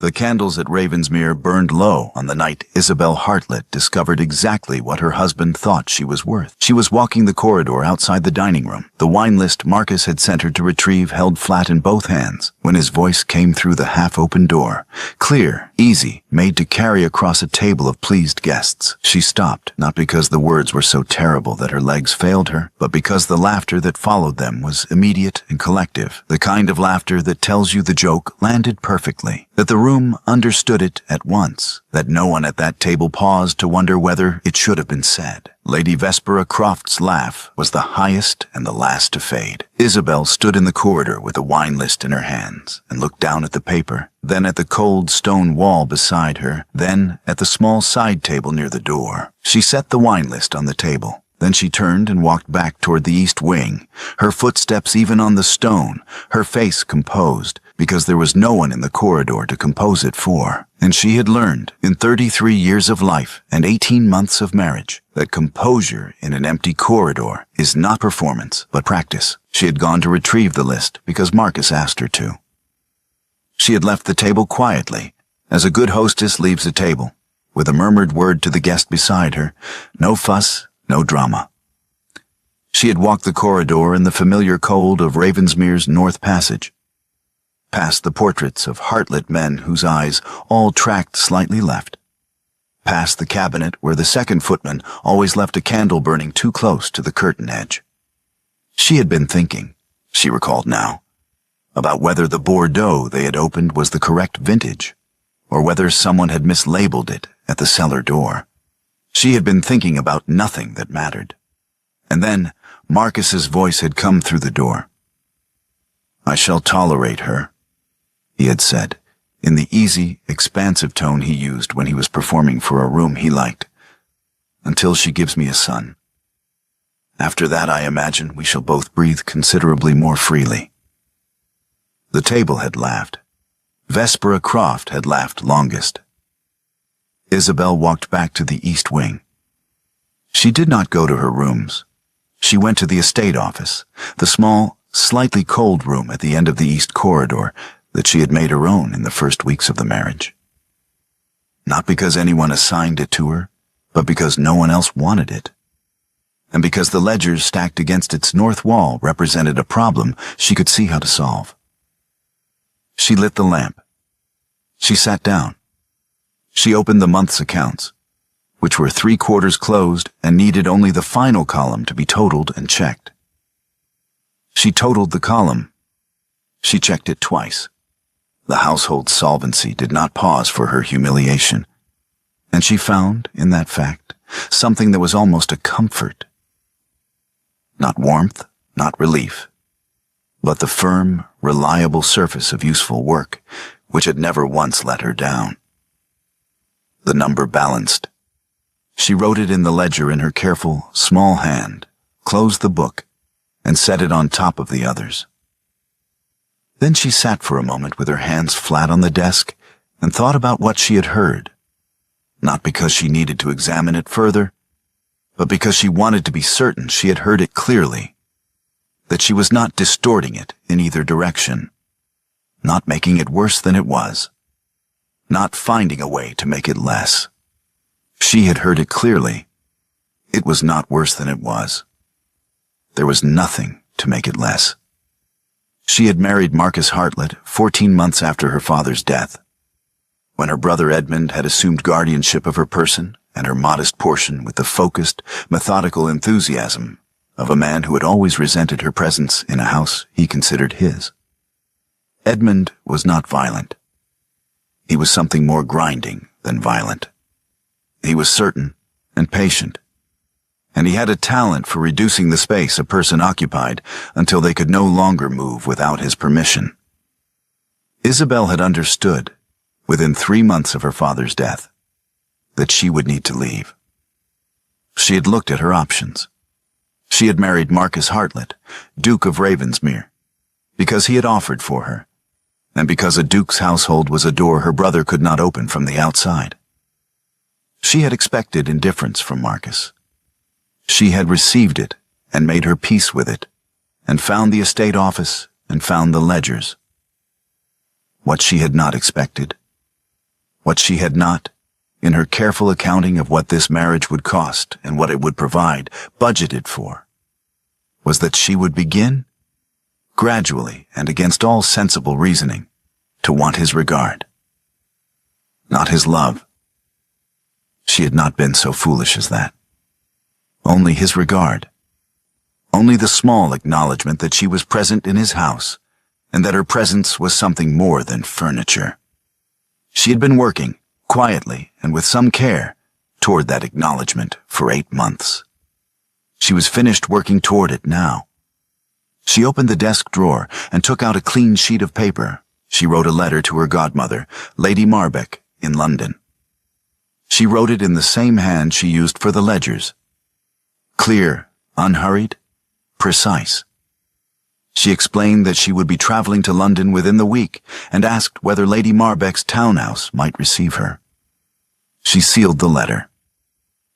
The candles at Ravensmere burned low on the night Isabel Hartlett discovered exactly what her husband thought she was worth. She was walking the corridor outside the dining room. The wine list Marcus had sent her to retrieve held flat in both hands when his voice came through the half-open door. Clear, easy, made to carry across a table of pleased guests. She stopped, not because the words were so terrible that her legs failed her, but because the laughter that followed them was immediate and collective. The kind of laughter that tells you the joke landed perfectly, that the room understood it at once, that no one at that table paused to wonder whether it should have been said. Lady Vespera Croft's laugh was the highest and the last to fade. Isabel stood in the corridor with a wine list in her hands and looked down at the paper, then at the cold stone wall beside her, then at the small side table near the door. She set the wine list on the table. Then she turned and walked back toward the east wing, her footsteps even on the stone, her face composed, because there was no one in the corridor to compose it for. And she had learned, in 33 years of life and 18 months of marriage, that composure in an empty corridor is not performance, but practice. She had gone to retrieve the list because Marcus asked her to. She had left the table quietly, as a good hostess leaves a table, with a murmured word to the guest beside her, no fuss, no drama. She had walked the corridor in the familiar cold of Ravensmere's North Passage, past the portraits of Hartlett men whose eyes all tracked slightly left, past the cabinet where the second footman always left a candle burning too close to the curtain edge. She had been thinking, she recalled now, about whether the Bordeaux they had opened was the correct vintage, or whether someone had mislabeled it at the cellar door. She had been thinking about nothing that mattered. And then Marcus's voice had come through the door. "I shall tolerate her," he had said, in the easy, expansive tone he used when he was performing for a room he liked, "until she gives me a son. After that, I imagine we shall both breathe considerably more freely." The table had laughed. Vespera Croft had laughed longest. Isabel walked back to the east wing. She did not go to her rooms. She went to the estate office, the small, slightly cold room at the end of the east corridor that she had made her own in the first weeks of the marriage. Not because anyone assigned it to her, but because no one else wanted it. And because the ledgers stacked against its north wall represented a problem she could see how to solve. She lit the lamp. She sat down. She opened the month's accounts, which were 3/4 closed and needed only the final column to be totaled and checked. She totaled the column. She checked it twice. The household's solvency did not pause for her humiliation, and she found, in that fact, something that was almost a comfort. Not warmth, not relief, but the firm, reliable surface of useful work, which had never once let her down. The number balanced. She wrote it in the ledger in her careful, small hand, closed the book, and set it on top of the others. Then she sat for a moment with her hands flat on the desk and thought about what she had heard, not because she needed to examine it further, but because she wanted to be certain she had heard it clearly, that she was not distorting it in either direction, not making it worse than it was, not finding a way to make it less. She had heard it clearly. It was not worse than it was. There was nothing to make it less. She had married Marcus Hartlett 14 months after her father's death, when her brother Edmund had assumed guardianship of her person and her modest portion with the focused, methodical enthusiasm of a man who had always resented her presence in a house he considered his. Edmund was not violent. He was something more grinding than violent. He was certain and patient, and he had a talent for reducing the space a person occupied until they could no longer move without his permission. Isabel had understood, within 3 months of her father's death, that she would need to leave. She had looked at her options. She had married Marcus Hartlett, Duke of Ravensmere, because he had offered for her, and because a duke's household was a door her brother could not open from the outside. She had expected indifference from Marcus. She had received it and made her peace with it, and found the estate office and found the ledgers. What she had not expected What she had not, in her careful accounting of what this marriage would cost and what it would provide, budgeted for, was that she would begin, gradually and against all sensible reasoning, to want his regard, not his love. She had not been so foolish as that. Only his regard. Only the small acknowledgement that she was present in his house, and that her presence was something more than furniture. She had been working, quietly and with some care, toward that acknowledgement for 8 months. She was finished working toward it now. She opened the desk drawer and took out a clean sheet of paper. She wrote a letter to her godmother, Lady Marbeck, in London. She wrote it in the same hand she used for the ledgers. Clear, unhurried, precise. She explained that she would be traveling to London within the week and asked whether Lady Marbeck's townhouse might receive her. She sealed the letter.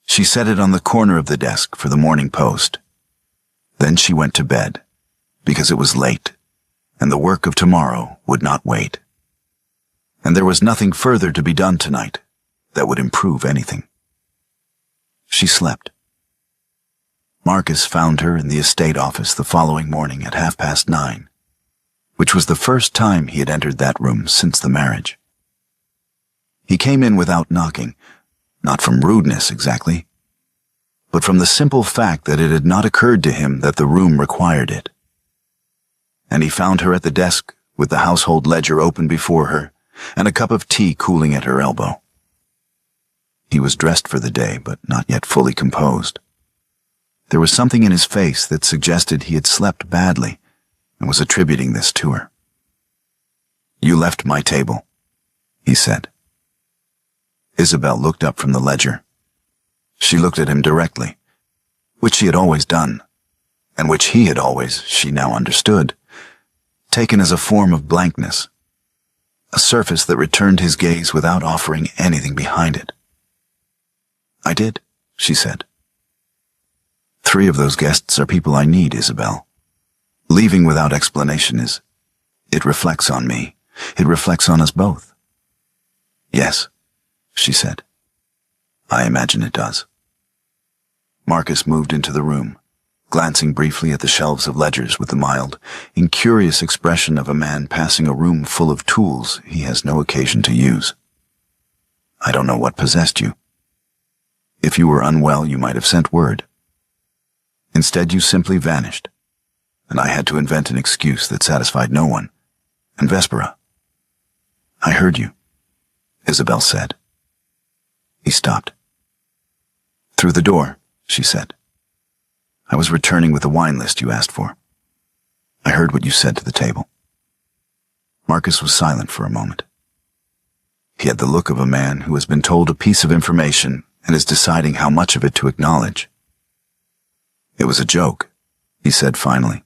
She set it on the corner of the desk for the morning post. Then she went to bed, because it was late, and the work of tomorrow would not wait. And there was nothing further to be done tonight that would improve anything. She slept. Marcus found her in the estate office the following morning at 9:30, which was the first time he had entered that room since the marriage. He came in without knocking, not from rudeness exactly, but from the simple fact that it had not occurred to him that the room required it. And he found her at the desk with the household ledger open before her and a cup of tea cooling at her elbow. He was dressed for the day, but not yet fully composed. There was something in his face that suggested he had slept badly and was attributing this to her. "You left my table," he said. Isabel looked up from the ledger. She looked at him directly, which she had always done, and which he had always, she now understood, taken as a form of blankness, a surface that returned his gaze without offering anything behind it. "I did," she said. "3 of those guests are people I need, Isabel. Leaving without explanation it reflects on me. It reflects on us both." "Yes," she said. "I imagine it does." Marcus moved into the room, glancing briefly at the shelves of ledgers with the mild, incurious expression of a man passing a room full of tools he has no occasion to use. "I don't know what possessed you. If you were unwell, you might have sent word. Instead, you simply vanished, and I had to invent an excuse that satisfied no one. And Vespera." "I heard you," Isabel said. He stopped. "Through the door," she said. "I was returning with the wine list you asked for. I heard what you said to the table." Marcus was silent for a moment. He had the look of a man who has been told a piece of information and is deciding how much of it to acknowledge. "It was a joke," he said finally.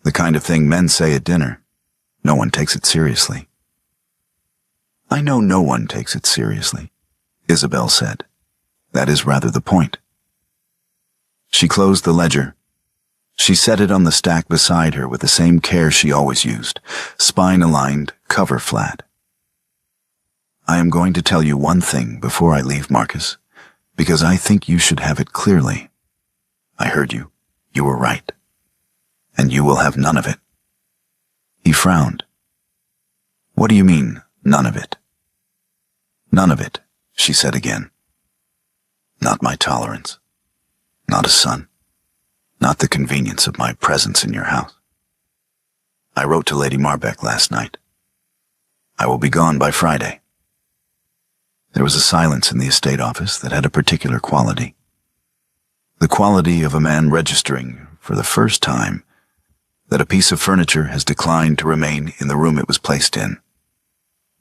"The kind of thing men say at dinner. No one takes it seriously." "I know no one takes it seriously," Isabel said. "That is rather the point." She closed the ledger. She set it on the stack beside her with the same care she always used, spine-aligned, cover flat. "I am going to tell you one thing before I leave, Marcus, because I think you should have it clearly. I heard you. You were right. And you will have none of it." He frowned. "What do you mean, none of it?" "None of it," she said again. "Not my tolerance. Not a son. Not the convenience of my presence in your house. I wrote to Lady Marbeck last night. I will be gone by Friday." There was a silence in the estate office that had a particular quality. The quality of a man registering, for the first time, that a piece of furniture has declined to remain in the room it was placed in.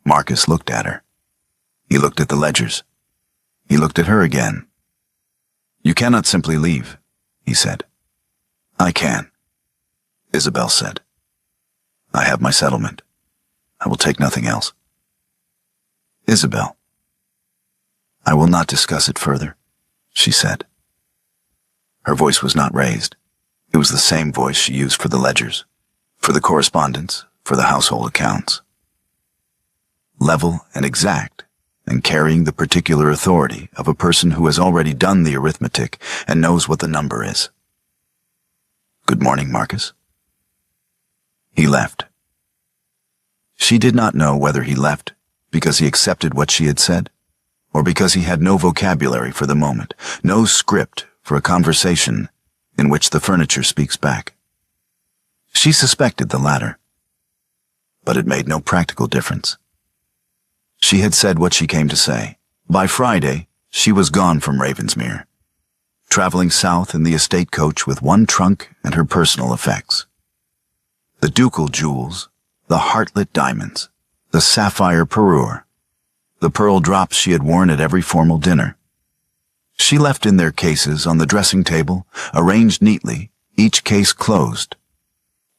Marcus looked at her. He looked at the ledgers. He looked at her again. "You cannot simply leave," he said. "I can," Isabel said. "I have my settlement. I will take nothing else." "Isabel." "I will not discuss it further," she said. Her voice was not raised. It was the same voice she used for the ledgers, for the correspondence, for the household accounts. Level and exact, and carrying the particular authority of a person who has already done the arithmetic and knows what the number is. "Good morning, Marcus." He left. She did not know whether he left because he accepted what she had said, or because he had no vocabulary for the moment, no script for a conversation in which the furniture speaks back. She suspected the latter, but it made no practical difference. She had said what she came to say. By Friday, she was gone from Ravensmere, traveling south in the estate coach with one trunk and her personal effects. The ducal jewels, the heartlet diamonds, the sapphire parure, the pearl drops she had worn at every formal dinner. She left in their cases on the dressing table, arranged neatly, each case closed.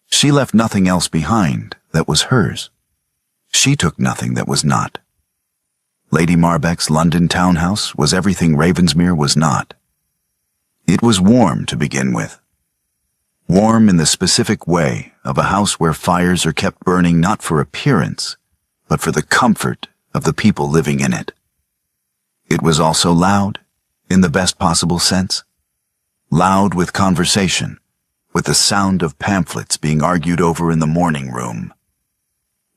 She left nothing else behind that was hers. She took nothing that was not. Lady Marbeck's London townhouse was everything Ravensmere was not. It was warm to begin with. Warm in the specific way of a house where fires are kept burning not for appearance, but for the comfort of the people living in it. It was also loud, in the best possible sense. Loud with conversation, with the sound of pamphlets being argued over in the morning room,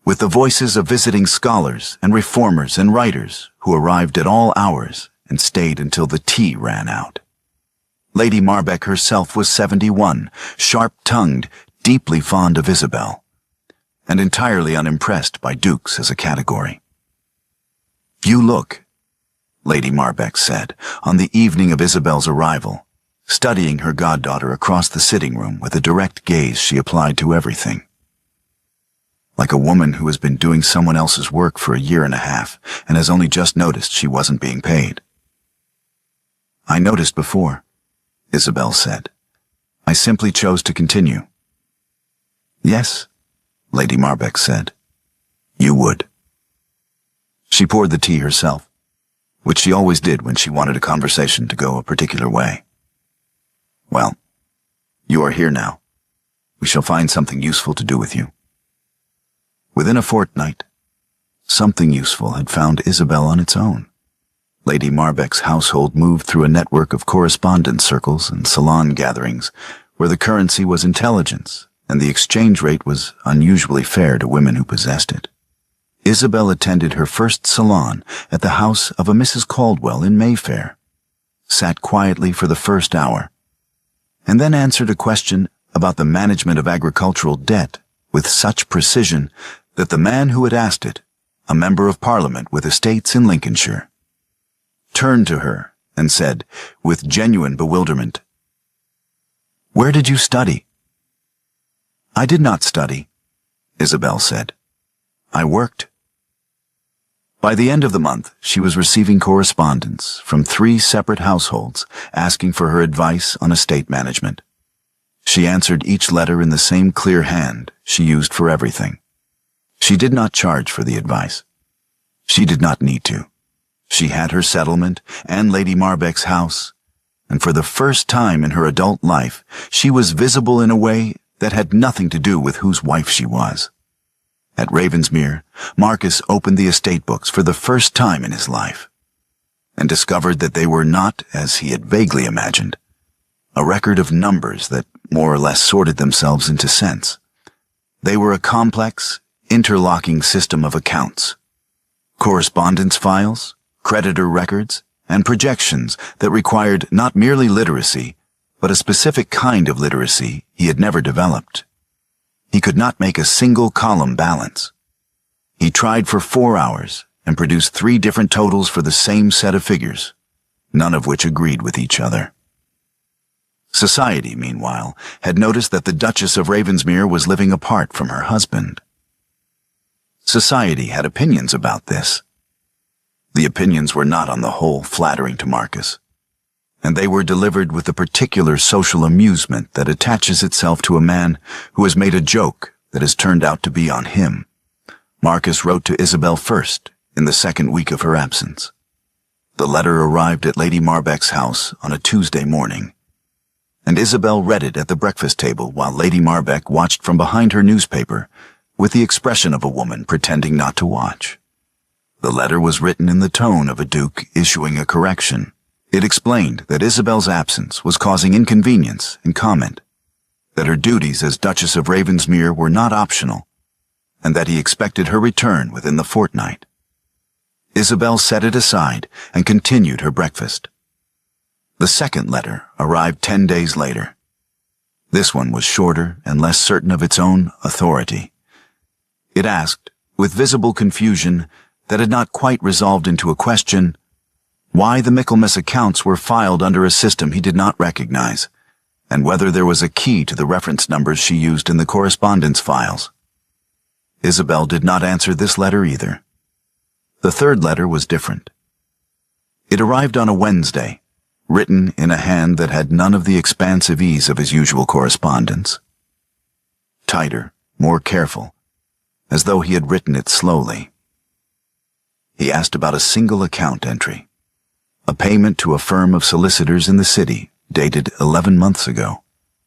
with the voices of visiting scholars and reformers and writers who arrived at all hours and stayed until the tea ran out. Lady Marbeck herself was 71, sharp-tongued, deeply fond of Isabel, and entirely unimpressed by dukes as a category. "You look," Lady Marbeck said, on the evening of Isabel's arrival, studying her goddaughter across the sitting room with a direct gaze she applied to everything, "like a woman who has been doing someone else's work for a year and a half and has only just noticed she wasn't being paid." "I noticed before," Isabel said. "I simply chose to continue." "Yes," Lady Marbeck said, "you would." She poured the tea herself, which she always did when she wanted a conversation to go a particular way. "Well, you are here now. We shall find something useful to do with you." Within a fortnight, something useful had found Isabel on its own. Lady Marbeck's household moved through a network of correspondence circles and salon gatherings where the currency was intelligence and the exchange rate was unusually fair to women who possessed it. Isabel attended her first salon at the house of a Mrs. Caldwell in Mayfair, sat quietly for the first hour, and then answered a question about the management of agricultural debt with such precision that the man who had asked it, a member of Parliament with estates in Lincolnshire, turned to her and said, with genuine bewilderment, "Where did you study?" "I did not study," Isabel said. "I worked." By the end of the month, she was receiving correspondence from 3 separate households asking for her advice on estate management. She answered each letter in the same clear hand she used for everything. She did not charge for the advice. She did not need to. She had her settlement and Lady Marbeck's house, and for the first time in her adult life, she was visible in a way that had nothing to do with whose wife she was. At Ravensmere, Marcus opened the estate books for the first time in his life, and discovered that they were not, as he had vaguely imagined, a record of numbers that more or less sorted themselves into cents. They were a complex, interlocking system of accounts, correspondence files, creditor records, and projections that required not merely literacy, but a specific kind of literacy he had never developed. He could not make a single column balance. He tried for 4 hours and produced 3 different totals for the same set of figures, none of which agreed with each other. Society, meanwhile, had noticed that the Duchess of Ravensmere was living apart from her husband. Society had opinions about this. The opinions were not on the whole flattering to Marcus, and they were delivered with the particular social amusement that attaches itself to a man who has made a joke that has turned out to be on him. Marcus wrote to Isabel first, in the second week of her absence. The letter arrived at Lady Marbeck's house on a Tuesday morning, and Isabel read it at the breakfast table while Lady Marbeck watched from behind her newspaper with the expression of a woman pretending not to watch. The letter was written in the tone of a duke issuing a correction. It explained that Isabel's absence was causing inconvenience and comment, that her duties as Duchess of Ravensmere were not optional, and that he expected her return within the fortnight. Isabel set it aside and continued her breakfast. The second letter arrived 10 days later. This one was shorter and less certain of its own authority. It asked, with visible confusion that had not quite resolved into a question, why the Michaelmas accounts were filed under a system he did not recognize, and whether there was a key to the reference numbers she used in the correspondence files. Isabel did not answer this letter either. The third letter was different. It arrived on a Wednesday, written in a hand that had none of the expansive ease of his usual correspondence. Tighter, more careful, as though he had written it slowly. He asked about a single account entry, a payment to a firm of solicitors in the city, dated 11 months ago,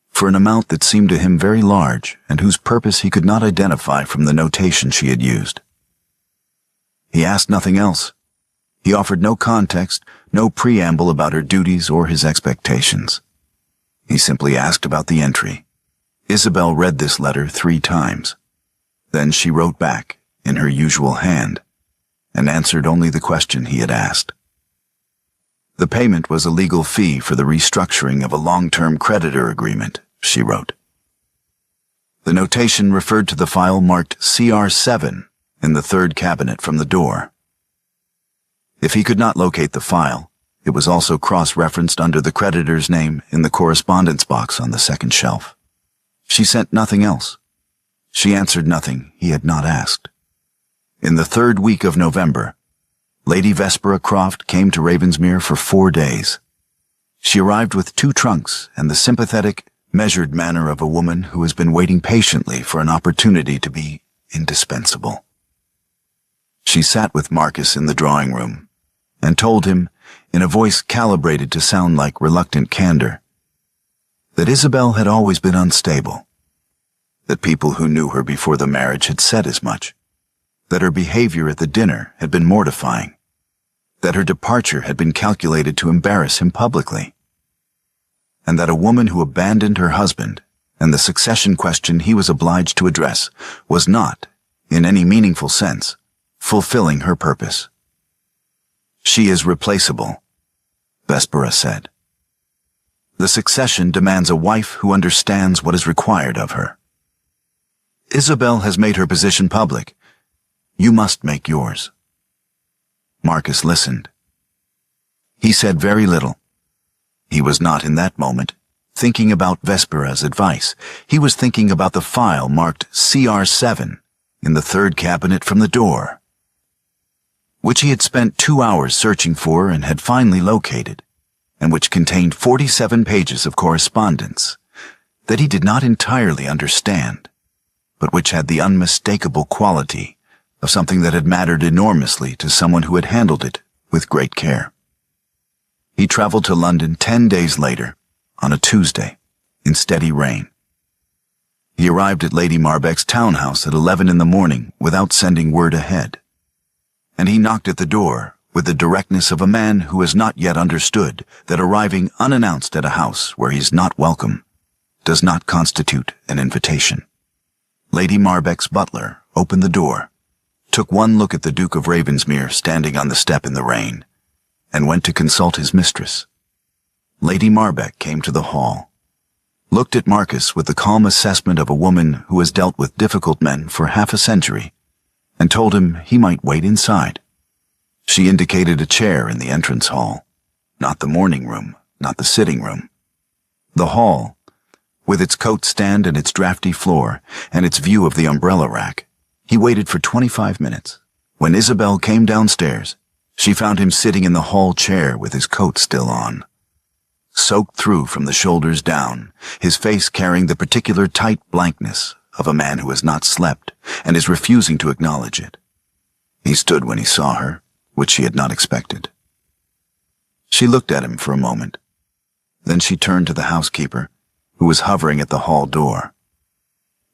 for an amount that seemed to him very large and whose purpose he could not identify from the notation she had used. He asked nothing else. He offered no context, no preamble about her duties or his expectations. He simply asked about the entry. Isabel read this letter 3 times. Then she wrote back, in her usual hand, and answered only the question he had asked. The payment was a legal fee for the restructuring of a long-term creditor agreement, she wrote. The notation referred to the file marked CR7 in the third cabinet from the door. If he could not locate the file, it was also cross-referenced under the creditor's name in the correspondence box on the second shelf. She sent nothing else. She answered nothing he had not asked. In the 3rd week of November, Lady Vespera Croft came to Ravensmere for 4 days. She arrived with 2 trunks and the sympathetic, measured manner of a woman who has been waiting patiently for an opportunity to be indispensable. She sat with Marcus in the drawing room and told him, in a voice calibrated to sound like reluctant candor, that Isabel had always been unstable, that people who knew her before the marriage had said as much, that her behavior at the dinner had been mortifying, that her departure had been calculated to embarrass him publicly, and that a woman who abandoned her husband and the succession question he was obliged to address was not, in any meaningful sense, fulfilling her purpose. She is replaceable, Vespera said. The succession demands a wife who understands what is required of her. Isabel has made her position public. You must make yours. Marcus listened. He said very little. He was not in that moment thinking about Vespera's advice. He was thinking about the file marked CR7 in the 3rd cabinet from the door, which he had spent 2 hours searching for and had finally located, and which contained 47 pages of correspondence that he did not entirely understand, but which had the unmistakable quality of something that had mattered enormously to someone who had handled it with great care. He traveled to London 10 days later, on a Tuesday, in steady rain. He arrived at Lady Marbeck's townhouse at 11 in the morning without sending word ahead, and he knocked at the door with the directness of a man who has not yet understood that arriving unannounced at a house where he's not welcome does not constitute an invitation. Lady Marbeck's butler opened the door, took one look at the Duke of Ravensmere standing on the step in the rain, and went to consult his mistress. Lady Marbeck came to the hall, looked at Marcus with the calm assessment of a woman who has dealt with difficult men for half a century, and told him he might wait inside. She indicated a chair in the entrance hall, not the morning room, not the sitting room. The hall, with its coat stand and its drafty floor, and its view of the umbrella rack. He waited for 25 minutes. When Isabel came downstairs, she found him sitting in the hall chair with his coat still on, soaked through from the shoulders down, his face carrying the particular tight blankness of a man who has not slept and is refusing to acknowledge it. He stood when he saw her, which she had not expected. She looked at him for a moment. Then she turned to the housekeeper, who was hovering at the hall door.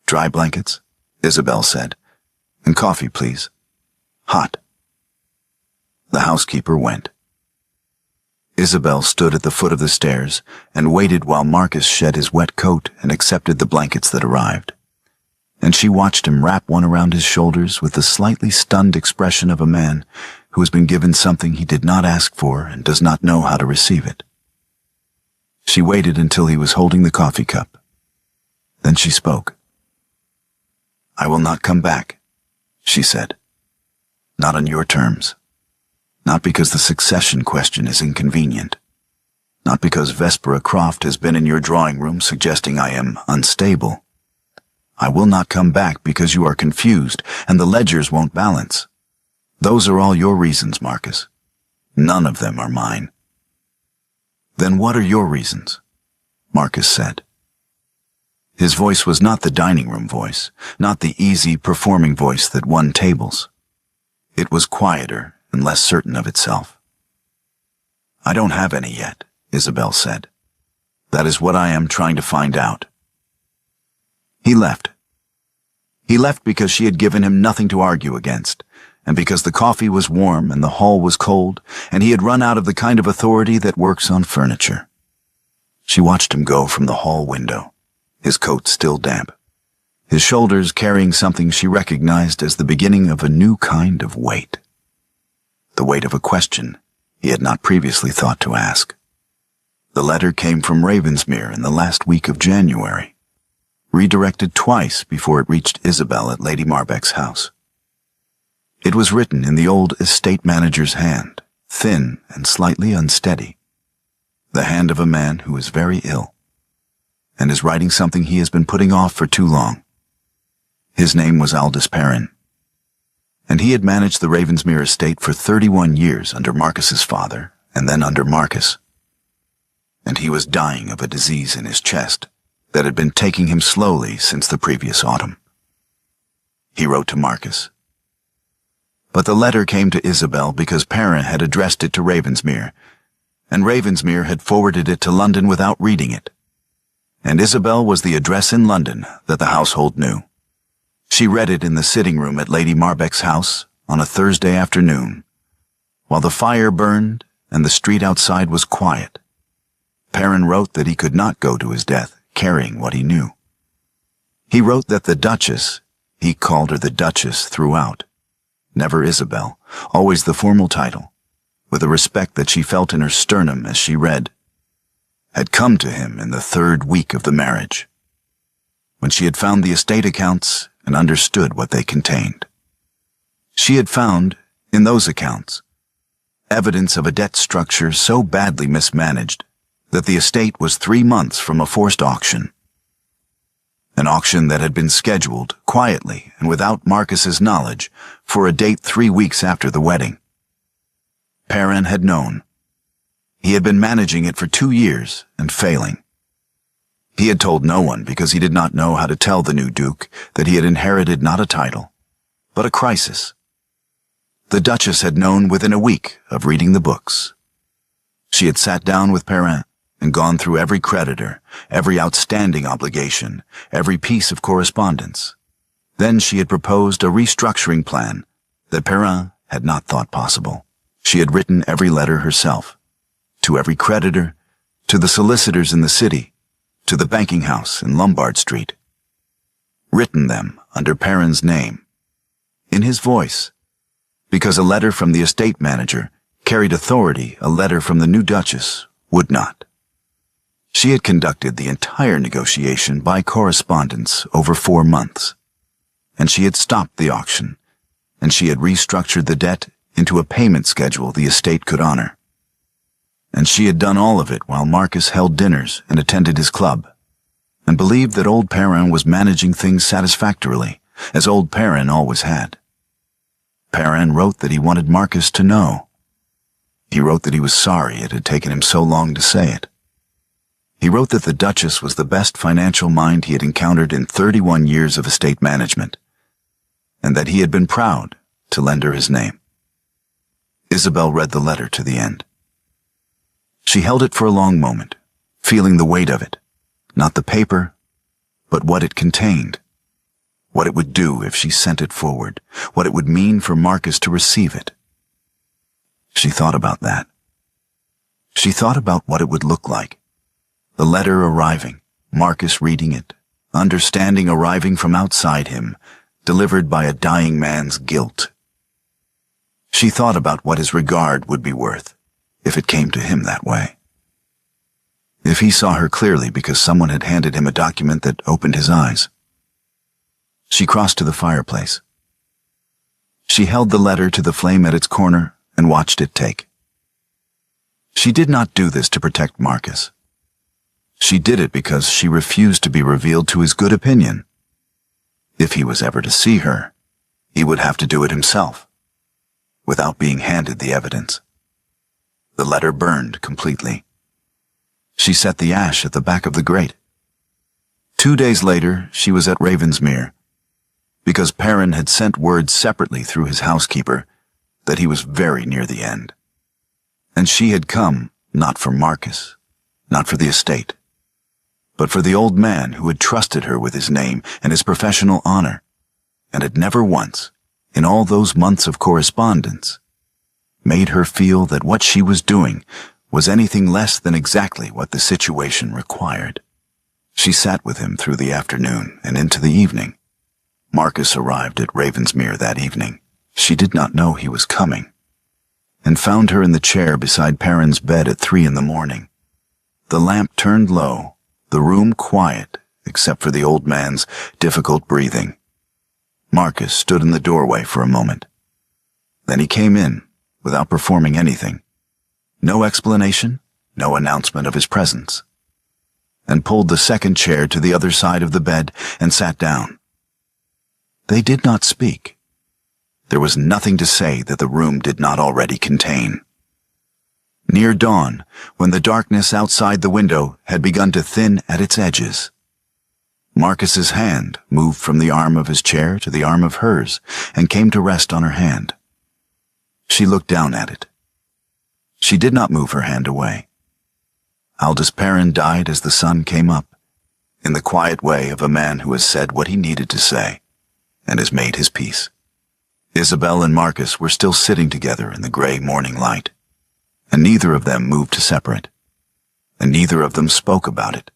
"Dry blankets," Isabel said. "And coffee, please. Hot." housekeeper went. Isabel stood at the foot of the stairs and waited while Marcus shed his wet coat and accepted the blankets that arrived. And she watched him wrap one around his shoulders with the slightly stunned expression of a man who has been given something he did not ask for and does not know how to receive it. She waited until he was holding the coffee cup. Then she spoke. "I will not come back," she said. "Not on your terms. Not because the succession question is inconvenient. Not because Vespera Croft has been in your drawing room suggesting I am unstable. I will not come back because you are confused and the ledgers won't balance. Those are all your reasons, Marcus. None of them are mine." "Then what are your reasons?" Marcus said. His voice was not the dining room voice, not the easy performing voice that won tables. It was quieter and less certain of itself. "I don't have any yet," Isabel said. "That is what I am trying to find out." He left. He left because she had given him nothing to argue against, and because the coffee was warm and the hall was cold, and he had run out of the kind of authority that works on furniture. She watched him go from the hall window, his coat still damp, his shoulders carrying something she recognized as the beginning of a new kind of weight. The weight of a question he had not previously thought to ask. The letter came from Ravensmere in the last week of January, redirected twice before it reached Isabel at Lady Marbeck's house. It was written in the old estate manager's hand, thin and slightly unsteady, the hand of a man who is very ill, and is writing something he has been putting off for too long. His name was Aldous Perrin, and he had managed the Ravensmere estate for 31 years under Marcus's father, and then under Marcus. And he was dying of a disease in his chest that had been taking him slowly since the previous autumn. He wrote to Marcus. But the letter came to Isabel because Perrin had addressed it to Ravensmere, and Ravensmere had forwarded it to London without reading it. And Isabel was the address in London that the household knew. She read it in the sitting room at Lady Marbeck's house on a Thursday afternoon, while the fire burned and the street outside was quiet. Perrin wrote that he could not go to his death carrying what he knew. He wrote that the Duchess, he called her the Duchess throughout, never Isabel, always the formal title, with a respect that she felt in her sternum as she read, had come to him in the 3rd week of the marriage, when she had found the estate accounts and understood what they contained. She had found, in those accounts, evidence of a debt structure so badly mismanaged that the estate was 3 months from a forced auction. An auction that had been scheduled, quietly and without Marcus's knowledge, for a date 3 weeks after the wedding. Perrin had known. He had been managing it for 2 years and failing. He had told no one because he did not know how to tell the new Duke that he had inherited not a title, but a crisis. The Duchess had known within a week of reading the books. She had sat down with Perrin and gone through every creditor, every outstanding obligation, every piece of correspondence. Then she had proposed a restructuring plan that Perrin had not thought possible. She had written every letter herself, to every creditor, to the solicitors in the city, to the banking house in Lombard Street. Written them under Perrin's name, in his voice, because a letter from the estate manager carried authority a letter from the new Duchess would not. She had conducted the entire negotiation by correspondence over 4 months, and she had stopped the auction, and she had restructured the debt into a payment schedule the estate could honor. And she had done all of it while Marcus held dinners and attended his club, and believed that old Perrin was managing things satisfactorily, as old Perrin always had. Perrin wrote that he wanted Marcus to know. He wrote that he was sorry it had taken him so long to say it. He wrote that the Duchess was the best financial mind he had encountered in 31 years of estate management, and that he had been proud to lend her his name. Isabel read the letter to the end. She held it for a long moment, feeling the weight of it, not the paper, but what it contained, what it would do if she sent it forward, what it would mean for Marcus to receive it. She She thought about that. She thought about what it would look like. The letter arriving, Marcus reading it, understanding arriving from outside him, delivered by a dying man's guilt. She thought about what his regard would be worth if it came to him that way. If he saw her clearly because someone had handed him a document that opened his eyes. She crossed to the fireplace. She held the letter to the flame at its corner and watched it take. She did not do this to protect Marcus. She did it because she refused to be revealed to his good opinion. If he was ever to see her, he would have to do it himself, without being handed the evidence. The letter burned completely. She set the ash at the back of the grate. 2 days later, she was at Ravensmere, because Perrin had sent word separately through his housekeeper that he was very near the end. And she had come, not for Marcus, not for the estate, but for the old man who had trusted her with his name and his professional honor, and had never once, in all those months of correspondence, made her feel that what she was doing was anything less than exactly what the situation required. She sat with him through the afternoon and into the evening. Marcus arrived at Ravensmere that evening. She did not know he was coming, and found her in the chair beside Perrin's bed at 3 a.m. The lamp turned low, the room quiet, except for the old man's difficult breathing. Marcus stood in the doorway for a moment. Then he came in, without performing anything. No explanation, no announcement of his presence, and pulled the second chair to the other side of the bed and sat down. They did not speak. There was nothing to say that the room did not already contain. Near dawn, when the darkness outside the window had begun to thin at its edges, Marcus's hand moved from the arm of his chair to the arm of hers and came to rest on her hand. She looked down at it. She did not move her hand away. Aldous Perrin died as the sun came up, in the quiet way of a man who has said what he needed to say and has made his peace. Isabel and Marcus were still sitting together in the gray morning light, and neither of them moved to separate, and neither of them spoke about it,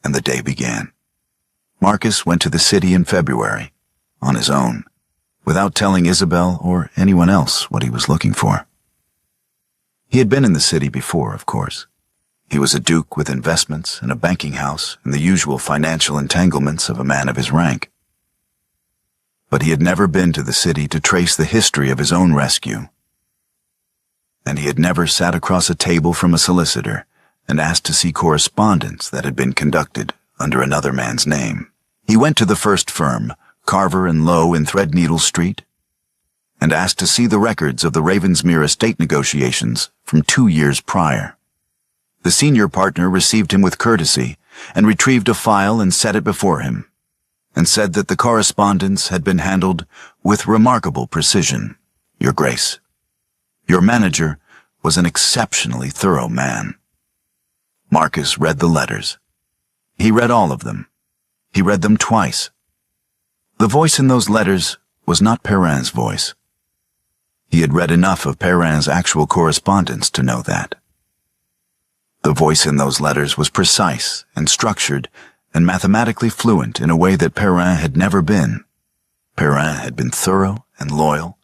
and the day began. Marcus went to the city in February, on his own, without telling Isabel or anyone else what he was looking for. He had been in the city before, of course. He was a duke with investments and a banking house and the usual financial entanglements of a man of his rank. But he had never been to the city to trace the history of his own rescue. And he had never sat across a table from a solicitor and asked to see correspondence that had been conducted under another man's name. He went to the first firm, Carver and Lowe in Threadneedle Street, and asked to see the records of the Ravensmere estate negotiations from 2 years prior. The senior partner received him with courtesy and retrieved a file and set it before him, and said that the correspondence had been handled with remarkable precision, Your Grace. Your manager was an exceptionally thorough man. Marcus read the letters. He read all of them. He read them twice. The voice in those letters was not Perrin's voice. He had read enough of Perrin's actual correspondence to know that. The voice in those letters was precise and structured and mathematically fluent in a way that Perrin had never been. Perrin had been thorough and loyal,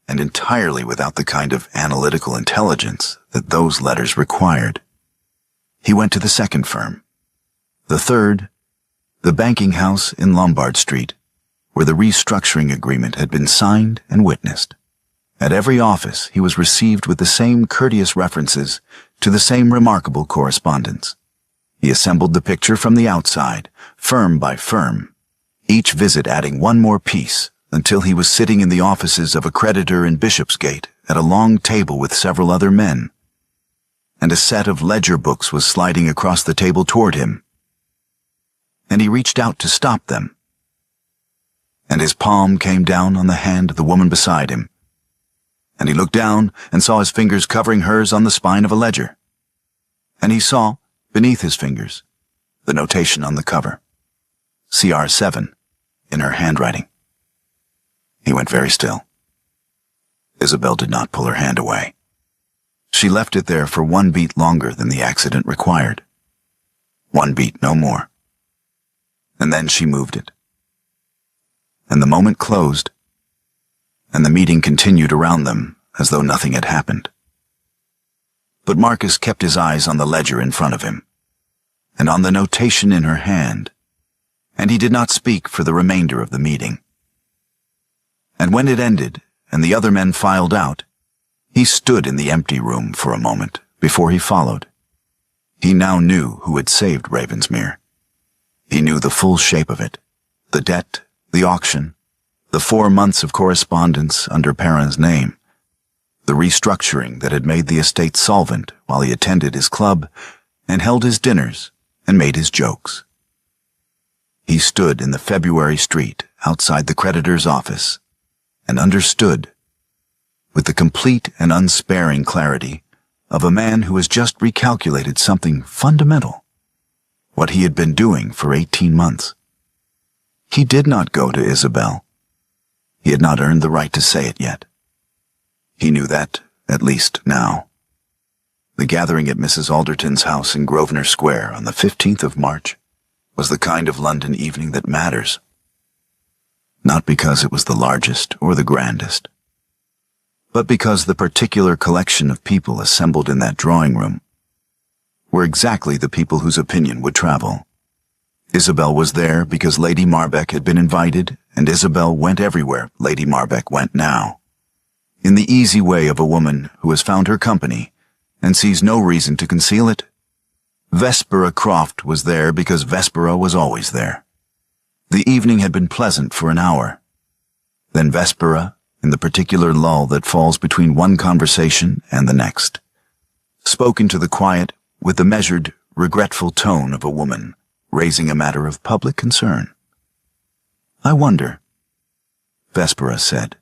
and entirely without the kind of analytical intelligence that those letters required. He went to the second firm. The third, the banking house in Lombard Street, where the restructuring agreement had been signed and witnessed. At every office he was received with the same courteous references to the same remarkable correspondence. He assembled the picture from the outside, firm by firm, each visit adding one more piece, until he was sitting in the offices of a creditor in Bishopsgate at a long table with several other men, and a set of ledger books was sliding across the table toward him, and he reached out to stop them, and his palm came down on the hand of the woman beside him, and he looked down and saw his fingers covering hers on the spine of a ledger, and he saw, beneath his fingers, the notation on the cover, CR7, in her handwriting. He went very still. Isabel did not pull her hand away. She left it there for 1 beat longer than the accident required. 1 beat, no more. And then she moved it. And the moment closed, and the meeting continued around them as though nothing had happened. But Marcus kept his eyes on the ledger in front of him, and on the notation in her hand, and he did not speak for the remainder of the meeting. And when it ended, and the other men filed out, he stood in the empty room for a moment before he followed. He now knew who had saved Ravensmere. He knew the full shape of it, the debt, the auction, the 4 months of correspondence under Perrin's name, the restructuring that had made the estate solvent while he attended his club and held his dinners and made his jokes. He stood in the February street outside the creditor's office and understood, with the complete and unsparing clarity of a man who has just recalculated something fundamental, what he had been doing for 18 months. He did not go to Isabel. He had not earned the right to say it yet. He knew that, at least now. The gathering at Mrs. Alderton's house in Grosvenor Square on the 15th of March was the kind of London evening that matters. Not because it was the largest or the grandest, but because the particular collection of people assembled in that drawing room were exactly the people whose opinion would travel. Isabel was there because Lady Marbeck had been invited, and Isabel went everywhere Lady Marbeck went now, in the easy way of a woman who has found her company and sees no reason to conceal it. Vespera Croft was there because Vespera was always there. The evening had been pleasant for an hour. Then Vespera, in the particular lull that falls between one conversation and the next, spoke into the quiet with the measured, regretful tone of a woman raising a matter of public concern. "I wonder," Vespera said,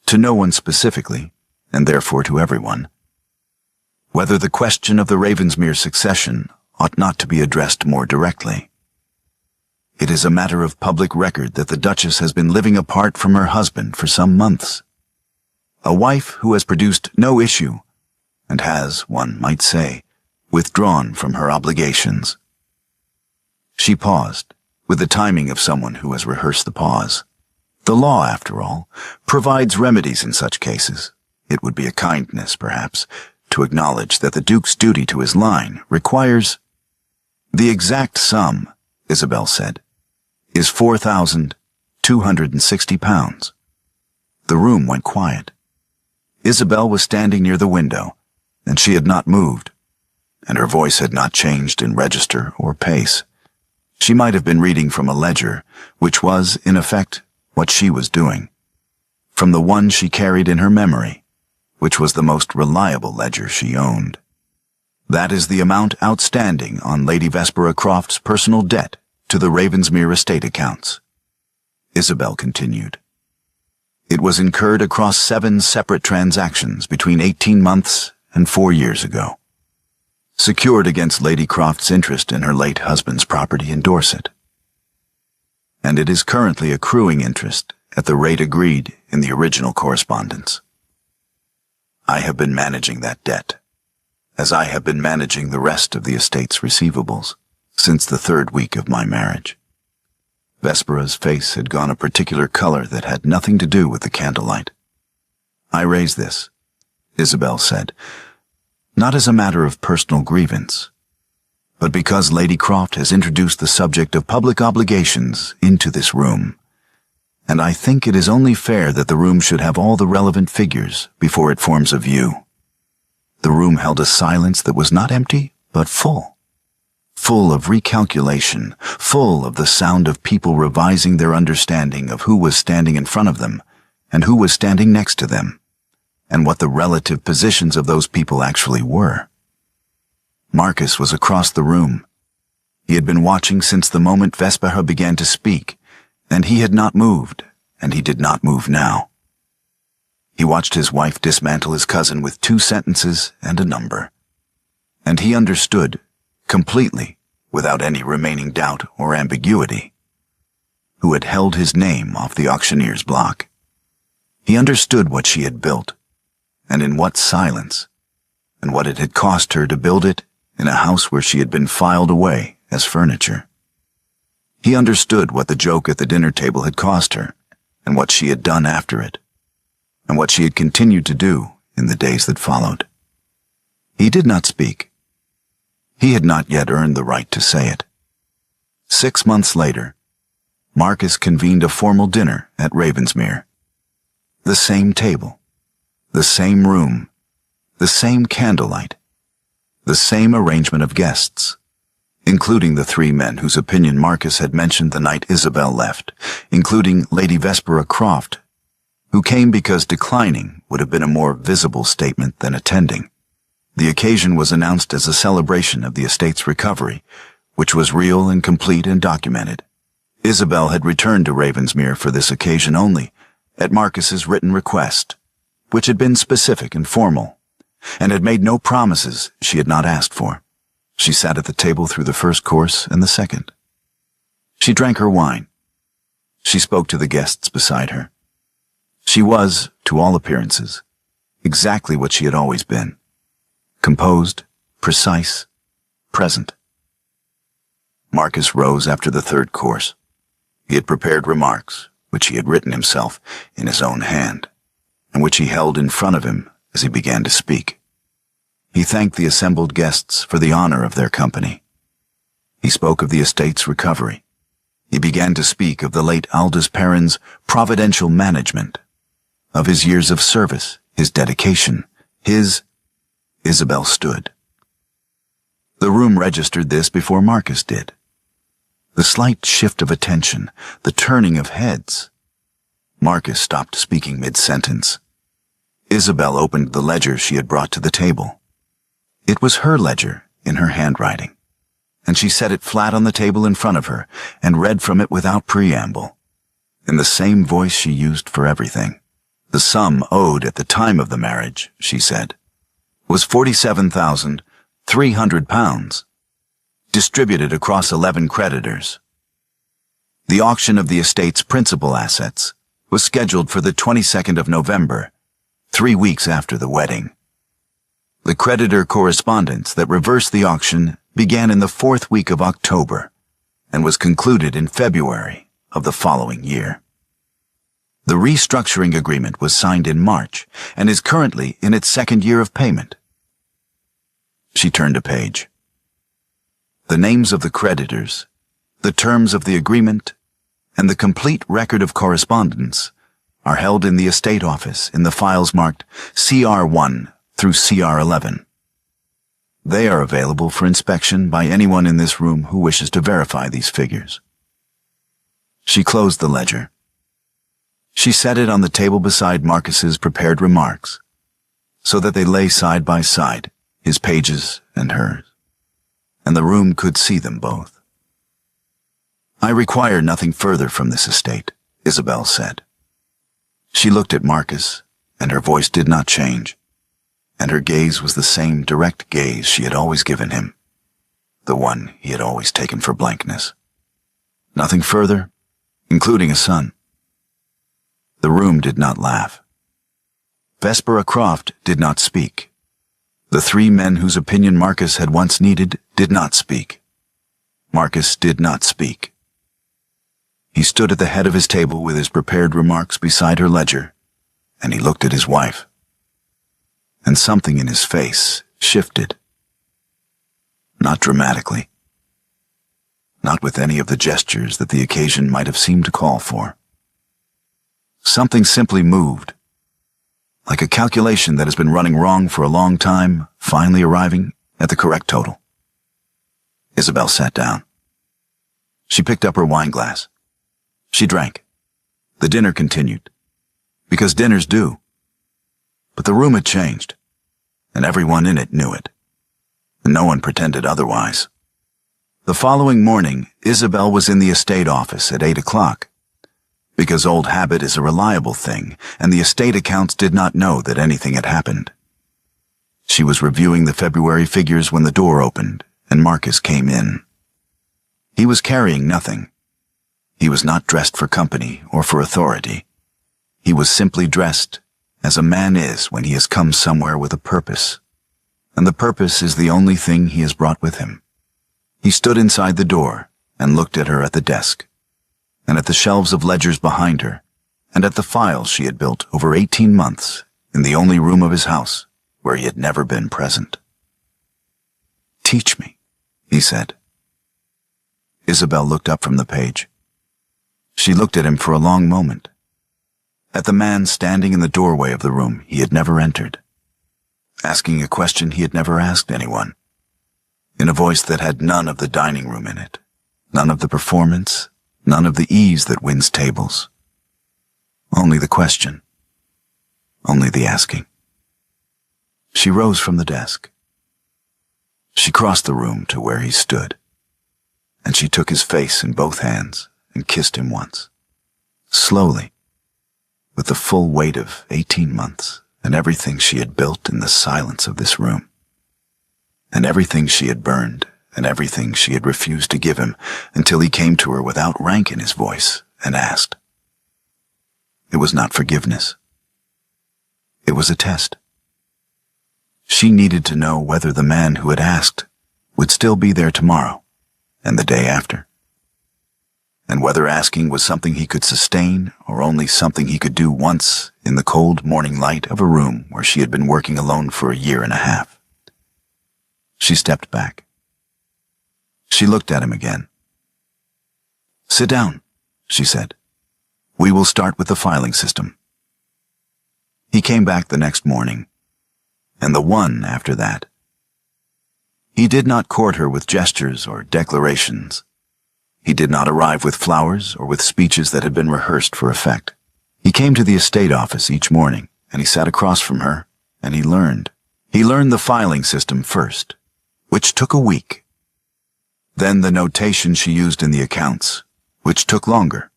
to no one specifically, and therefore to everyone, whether the question of the Ravensmere succession ought not to be addressed more directly. It is a matter of public record that the Duchess has been living apart from her husband for some months. A wife who has produced no issue, and has, one might say, withdrawn from her obligations. She paused, with the timing of someone who has rehearsed the pause. The law, after all, provides remedies in such cases. It would be a kindness, perhaps, to acknowledge that the Duke's duty to his line requires— "The exact sum," Isabel said, "is £4,260. The room went quiet. Isabel was standing near the window, and she had not moved, and her voice had not changed in register or pace. She might have been reading from a ledger, which was, in effect, what she was doing, from the one she carried in her memory, which was the most reliable ledger she owned. That is the amount outstanding on Lady Vespera Croft's personal debt to the Ravensmere estate accounts. Isabel continued. It was incurred across 7 separate transactions between 18 months and 4 years ago, secured against Lady Croft's interest in her late husband's property in Dorset. And it is currently accruing interest at the rate agreed in the original correspondence. I have been managing that debt, as I have been managing the rest of the estate's receivables, since the 3rd week of my marriage. Vespera's face had gone a particular color that had nothing to do with the candlelight. "I raise this," Isabel said, "not as a matter of personal grievance, but because Lady Croft has introduced the subject of public obligations into this room, and I think it is only fair that the room should have all the relevant figures before it forms a view." The room held a silence that was not empty, but full of recalculation, full of the sound of people revising their understanding of who was standing in front of them and who was standing next to them, and what the relative positions of those people actually were. Marcus was across the room. He had been watching since the moment Vespera began to speak, and he had not moved, and he did not move now. He watched his wife dismantle his cousin with 2 sentences and a number, and he understood, completely, without any remaining doubt or ambiguity, who had held his name off the auctioneer's block. He understood what she had built, and in what silence, and what it had cost her to build it in a house where she had been filed away as furniture. He understood what the joke at the dinner table had cost her, and what she had done after it, and what she had continued to do in the days that followed. He did not speak. He had not yet earned the right to say it. 6 months later, Marcus convened a formal dinner at Ravensmere. The same table, the same room, the same candlelight, the same arrangement of guests, including the 3 men whose opinion Marcus had mentioned the night Isabel left, including Lady Vespera Croft, who came because declining would have been a more visible statement than attending. The occasion was announced as a celebration of the estate's recovery, which was real and complete and documented. Isabel had returned to Ravensmere for this occasion only, at Marcus's written request, which had been specific and formal, and had made no promises she had not asked for. She sat at the table through the first course and the second. She drank her wine. She spoke to the guests beside her. She was, to all appearances, exactly what she had always been: composed, precise, present. Marcus rose after the third course. He had prepared remarks, which he had written himself in his own hand, and which he held in front of him as he began to speak. He thanked the assembled guests for the honor of their company. He spoke of the estate's recovery. He began to speak of the late Aldous Perrin's providential management, of his years of service, his dedication, his... Isabel stood. The room registered this before Marcus did. The slight shift of attention, the turning of heads. Marcus stopped speaking mid-sentence. Isabel opened the ledger she had brought to the table. It was her ledger in her handwriting, and she set it flat on the table in front of her and read from it without preamble, in the same voice she used for everything. The sum owed at the time of the marriage, she said, was £47,300, distributed across 11 creditors. The auction of the estate's principal assets was scheduled for the 22nd of November, 3 weeks after the wedding. The creditor correspondence that reversed the auction began in the 4th week of October and was concluded in February of the following year. The restructuring agreement was signed in March and is currently in its 2nd year of payment. She turned a page. The names of the creditors, the terms of the agreement, and the complete record of correspondence are held in the estate office in the files marked CR1 through CR11. They are available for inspection by anyone in this room who wishes to verify these figures. She closed the ledger. She set it on the table beside Marcus's prepared remarks, so that they lay side by side, his pages and hers, and the room could see them both. "I require nothing further from this estate," Isabel said. She looked at Marcus, and her voice did not change, and her gaze was the same direct gaze she had always given him, the one he had always taken for blankness. "Nothing further, including a son." The room did not laugh. Vespera Croft did not speak. The 3 men whose opinion Marcus had once needed did not speak. Marcus did not speak. He stood at the head of his table with his prepared remarks beside her ledger, and he looked at his wife. And something in his face shifted. Not dramatically. Not with any of the gestures that the occasion might have seemed to call for. Something simply moved, like a calculation that has been running wrong for a long time, finally arriving at the correct total. Isabel sat down. She picked up her wine glass. She drank. The dinner continued, because dinners do. But the room had changed, and everyone in it knew it, and no one pretended otherwise. The following morning, Isabel was in the estate office at 8 o'clock, because old habit is a reliable thing, and the estate accounts did not know that anything had happened. She was reviewing the February figures when the door opened, and Marcus came in. He was carrying nothing. He was not dressed for company or for authority. He was simply dressed as a man is when he has come somewhere with a purpose, and the purpose is the only thing he has brought with him. He stood inside the door and looked at her at the desk, and at the shelves of ledgers behind her, and at the files she had built over 18 months in the only room of his house where he had never been present. "Teach me," he said. Isabel looked up from the page. She looked at him for a long moment, at the man standing in the doorway of the room he had never entered, asking a question he had never asked anyone, in a voice that had none of the dining room in it, none of the performance, none of the ease that wins tables. Only the question, only the asking. She rose from the desk. She crossed the room to where he stood, and she took his face in both hands and kissed him once, slowly, with the full weight of 18 months and everything she had built in the silence of this room, and everything she had burned and everything she had refused to give him until he came to her without rank in his voice and asked. It was not forgiveness. It was a test. She needed to know whether the man who had asked would still be there tomorrow and the day after, and whether asking was something he could sustain or only something he could do once in the cold morning light of a room where she had been working alone for a year and a half. She stepped back. She looked at him again. "Sit down," she said. "We will start with the filing system." He came back the next morning, and the one after that. He did not court her with gestures or declarations. He did not arrive with flowers or with speeches that had been rehearsed for effect. He came to the estate office each morning, and he sat across from her, and he learned. He learned the filing system first, which took a week. Then the notation she used in the accounts, which took longer.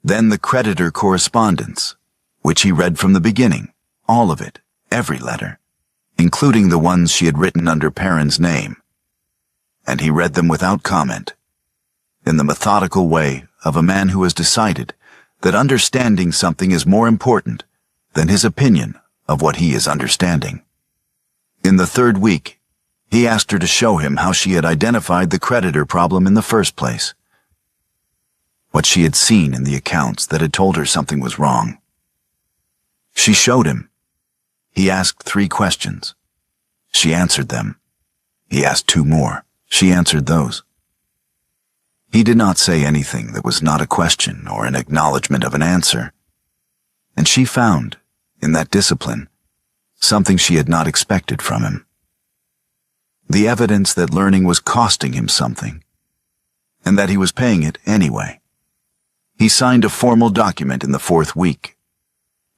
Then the creditor correspondence, which he read from the beginning, all of it, every letter, including the ones she had written under Perrin's name. And he read them without comment, in the methodical way of a man who has decided that understanding something is more important than his opinion of what he is understanding. In the third week, he asked her to show him how she had identified the creditor problem in the first place, what she had seen in the accounts that had told her something was wrong. She showed him. He asked 3 questions. She answered them. He asked 2 more. She answered those. He did not say anything that was not a question or an acknowledgement of an answer. And she found, in that discipline, something she had not expected from him. The evidence that learning was costing him something, and that he was paying it anyway. He signed a formal document in the 4th week,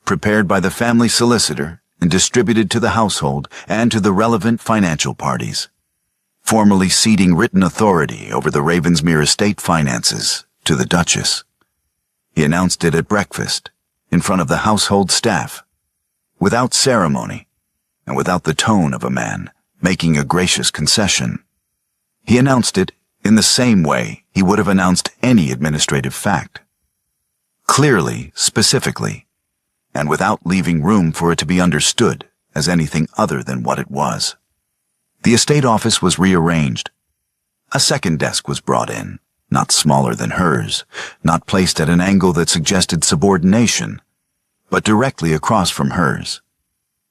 prepared by the family solicitor and distributed to the household and to the relevant financial parties, formally ceding written authority over the Ravensmere estate finances to the Duchess. He announced it at breakfast, in front of the household staff, without ceremony and without the tone of a man making a gracious concession. He announced it in the same way he would have announced any administrative fact, clearly, specifically, and without leaving room for it to be understood as anything other than what it was. The estate office was rearranged. A second desk was brought in, not smaller than hers, not placed at an angle that suggested subordination, but directly across from hers,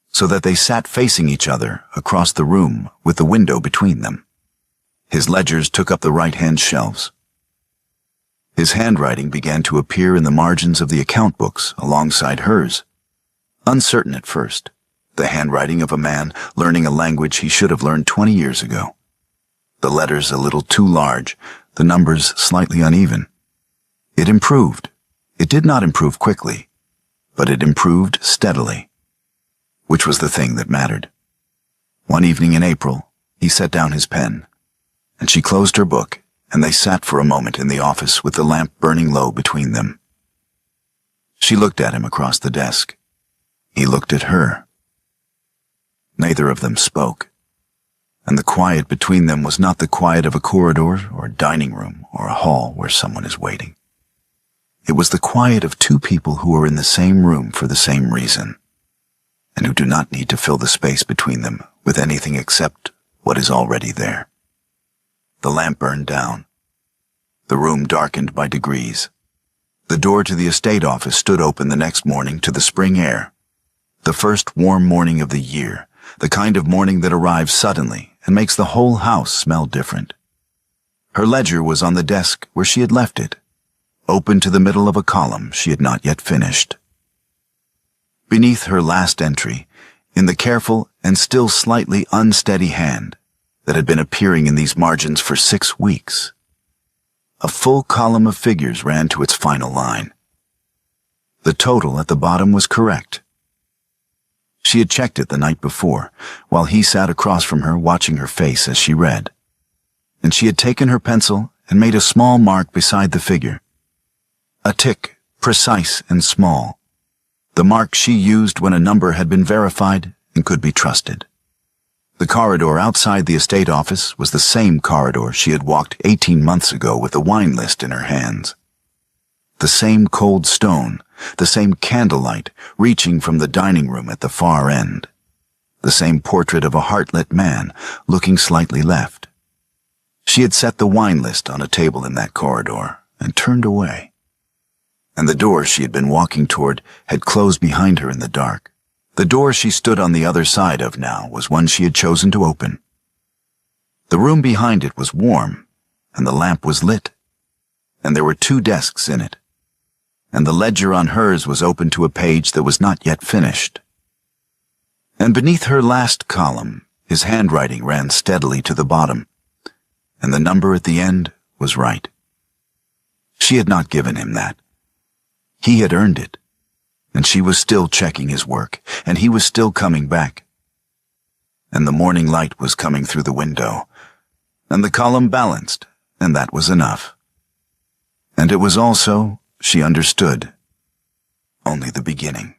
so that they sat facing each other across the room with the window between them. His ledgers took up the right-hand shelves. His handwriting began to appear in the margins of the account books alongside hers. Uncertain at first, the handwriting of a man learning a language he should have learned 20 years ago. The letters a little too large, the numbers slightly uneven. It improved. It did not improve quickly, but it improved steadily, which was the thing that mattered. One evening in April, he set down his pen, and she closed her book, and they sat for a moment in the office with the lamp burning low between them. She looked at him across the desk. He looked at her. Neither of them spoke, and the quiet between them was not the quiet of a corridor or a dining room or a hall where someone is waiting. It was the quiet of 2 people who are in the same room for the same reason, and who do not need to fill the space between them with anything except what is already there. The lamp burned down. The room darkened by degrees. The door to the estate office stood open the next morning to the spring air. The first warm morning of the year, the kind of morning that arrives suddenly and makes the whole house smell different. Her ledger was on the desk where she had left it, open to the middle of a column she had not yet finished. Beneath her last entry, in the careful and still slightly unsteady hand that had been appearing in these margins for 6 weeks, a full column of figures ran to its final line. The total at the bottom was correct. She had checked it the night before, while he sat across from her watching her face as she read. And she had taken her pencil and made a small mark beside the figure. A tick, precise and small. The mark she used when a number had been verified and could be trusted. The corridor outside the estate office was the same corridor she had walked 18 months ago with the wine list in her hands. The same cold stone, the same candlelight reaching from the dining room at the far end. The same portrait of a heart-lit man looking slightly left. She had set the wine list on a table in that corridor and turned away. And the door she had been walking toward had closed behind her in the dark. The door she stood on the other side of now was one she had chosen to open. The room behind it was warm, and the lamp was lit, and there were 2 desks in it, and the ledger on hers was open to a page that was not yet finished. And beneath her last column, his handwriting ran steadily to the bottom, and the number at the end was right. She had not given him that. He had earned it. And she was still checking his work, and he was still coming back. And the morning light was coming through the window, and the column balanced, and that was enough. And it was also, she understood, only the beginning.